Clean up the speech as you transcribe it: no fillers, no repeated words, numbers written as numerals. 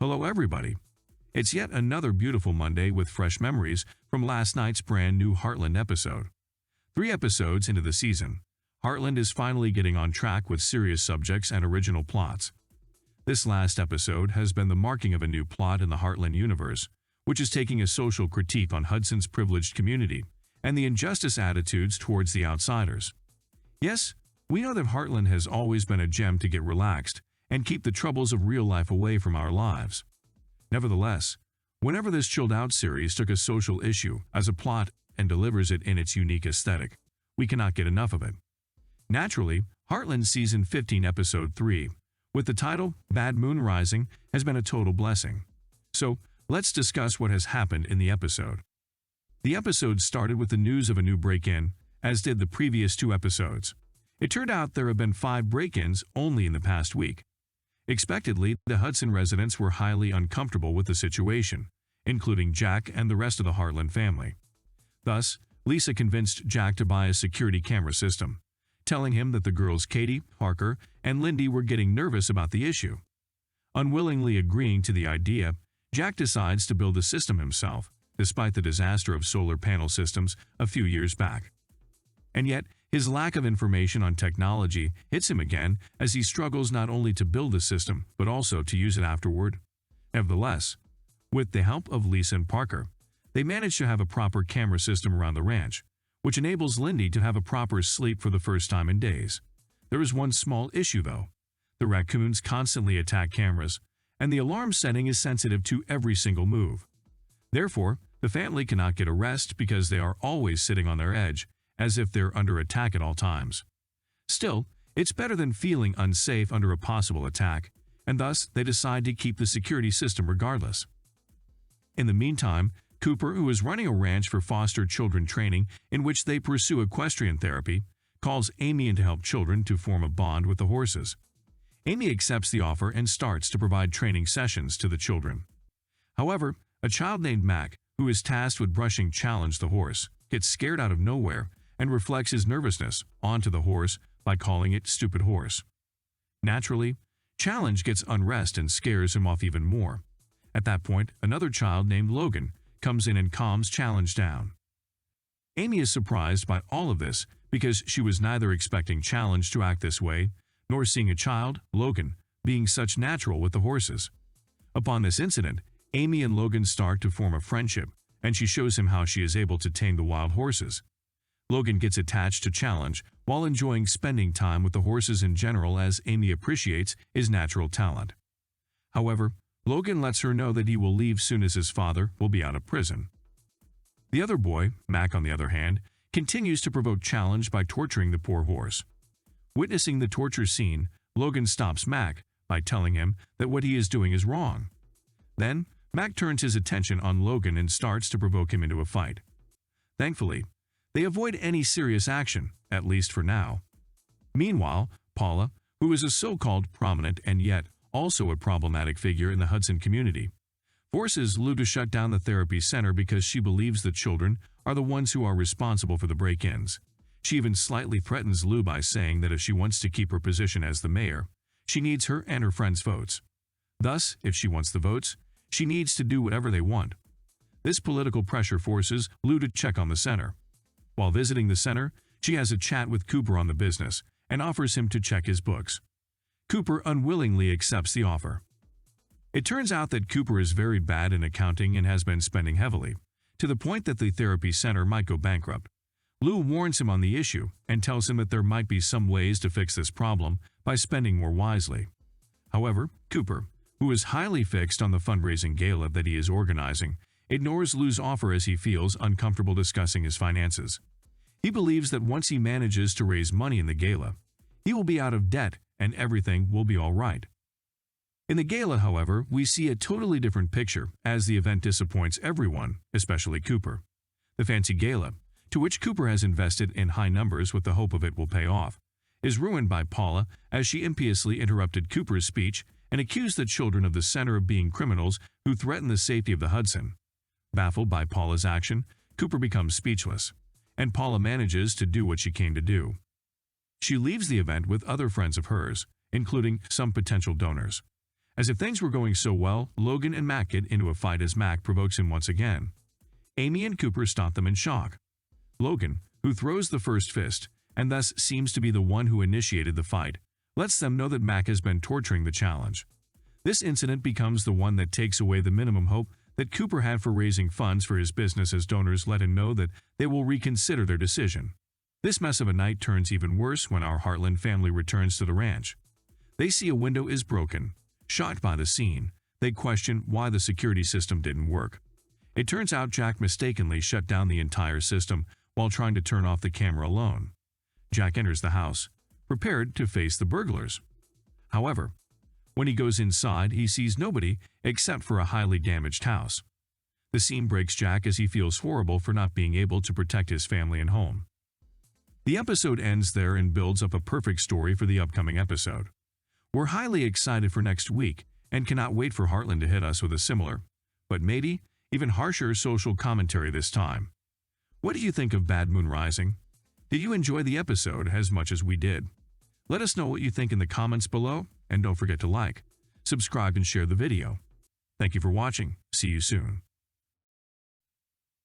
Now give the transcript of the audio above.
Hello everybody. It's yet another beautiful Monday with fresh memories from last night's brand new Heartland episode. 3 episodes into the season, Heartland is finally getting on track with serious subjects and original plots. This last episode has been the marking of a new plot in the Heartland universe, which is taking a social critique on Hudson's privileged community and the injustice attitudes towards the outsiders. Yes, we know that Heartland has always been a gem to get relaxed and keep the troubles of real life away from our lives. Nevertheless, whenever this chilled-out series took a social issue as a plot and delivers it in its unique aesthetic, we cannot get enough of it. Naturally, Heartland Season 15 Episode 3, with the title Bad Moon Rising, has been a total blessing. So, let's discuss what has happened in the episode. The episode started with the news of a new break-in, as did the previous 2 episodes. It turned out there have been 5 break-ins only in the past week. Expectedly, the Hudson residents were highly uncomfortable with the situation, including Jack and the rest of the Heartland family. Thus, Lisa convinced Jack to buy a security camera system, telling him that the girls Katie, Parker, and Lindy were getting nervous about the issue. Unwillingly agreeing to the idea, Jack decides to build a system himself, despite the disaster of solar panel systems a few years back. And yet, his lack of information on technology hits him again as he struggles not only to build the system, but also to use it afterward. Nevertheless, with the help of Lisa and Parker, they manage to have a proper camera system around the ranch, which enables Lindy to have a proper sleep for the first time in days. There is one small issue though. The raccoons constantly attack cameras, and the alarm setting is sensitive to every single move. Therefore, the family cannot get a rest because they are always sitting on their edge, as if they're under attack at all times. Still, it's better than feeling unsafe under a possible attack, and thus they decide to keep the security system regardless. In the meantime, Cooper, who is running a ranch for foster children training in which they pursue equestrian therapy, calls Amy in to help children to form a bond with the horses. Amy accepts the offer and starts to provide training sessions to the children. However, a child named Mac, who is tasked with brushing Challenge the horse, gets scared out of nowhere and reflects his nervousness onto the horse by calling it Stupid Horse. Naturally, Challenge gets unrest and scares him off even more. At that point, another child named Logan comes in and calms Challenge down. Amy is surprised by all of this because she was neither expecting Challenge to act this way, nor seeing a child, Logan, being such natural with the horses. Upon this incident, Amy and Logan start to form a friendship, and she shows him how she is able to tame the wild horses. Logan gets attached to Challenge while enjoying spending time with the horses in general as Amy appreciates his natural talent. However, Logan lets her know that he will leave soon as his father will be out of prison. The other boy, Mac on the other hand, continues to provoke Challenge by torturing the poor horse. Witnessing the torture scene, Logan stops Mac by telling him that what he is doing is wrong. Then, Mac turns his attention on Logan and starts to provoke him into a fight. Thankfully, they avoid any serious action, at least for now. Meanwhile, Paula, who is a so-called prominent and yet also a problematic figure in the Hudson community, forces Lou to shut down the therapy center because she believes the children are the ones who are responsible for the break-ins. She even slightly threatens Lou by saying that if she wants to keep her position as the mayor, she needs her and her friends' votes. Thus, if she wants the votes, she needs to do whatever they want. This political pressure forces Lou to check on the center. While visiting the center, she has a chat with Cooper on the business and offers him to check his books. Cooper unwillingly accepts the offer. It turns out that Cooper is very bad in accounting and has been spending heavily, to the point that the therapy center might go bankrupt. Lou warns him on the issue and tells him that there might be some ways to fix this problem by spending more wisely. However, Cooper, who is highly fixed on the fundraising gala that he is organizing, ignores Lou's offer as he feels uncomfortable discussing his finances. He believes that once he manages to raise money in the gala, he will be out of debt and everything will be all right. In the gala, however, we see a totally different picture as the event disappoints everyone, especially Cooper. The fancy gala, to which Cooper has invested in high numbers with the hope of it will pay off, is ruined by Paula as she impiously interrupted Cooper's speech and accused the children of the center of being criminals who threaten the safety of the Hudson. Baffled by Paula's action, Cooper becomes speechless, and Paula manages to do what she came to do. She leaves the event with other friends of hers, including some potential donors. As if things were going so well, Logan and Mac get into a fight as Mac provokes him once again. Amy and Cooper stop them in shock. Logan, who throws the first fist, and thus seems to be the one who initiated the fight, lets them know that Mac has been torturing the challenge. This incident becomes the one that takes away the minimum hope that Cooper had for raising funds for his business, as donors let him know that they will reconsider their decision. This mess of a night turns even worse when our Heartland family returns to the ranch. They see a window is broken. Shocked by the scene, they question why the security system didn't work. It turns out Jack mistakenly shut down the entire system while trying to turn off the camera alone. Jack enters the house, prepared to face the burglars. However, when he goes inside, he sees nobody except for a highly damaged house. The scene breaks Jack as he feels horrible for not being able to protect his family and home. The episode ends there and builds up a perfect story for the upcoming episode. We're highly excited for next week and cannot wait for Heartland to hit us with a similar, but maybe even harsher social commentary this time. What do you think of Bad Moon Rising? Did you enjoy the episode as much as we did? Let us know what you think in the comments below, and don't forget to like, subscribe, and share the video. Thank you for watching. See you soon.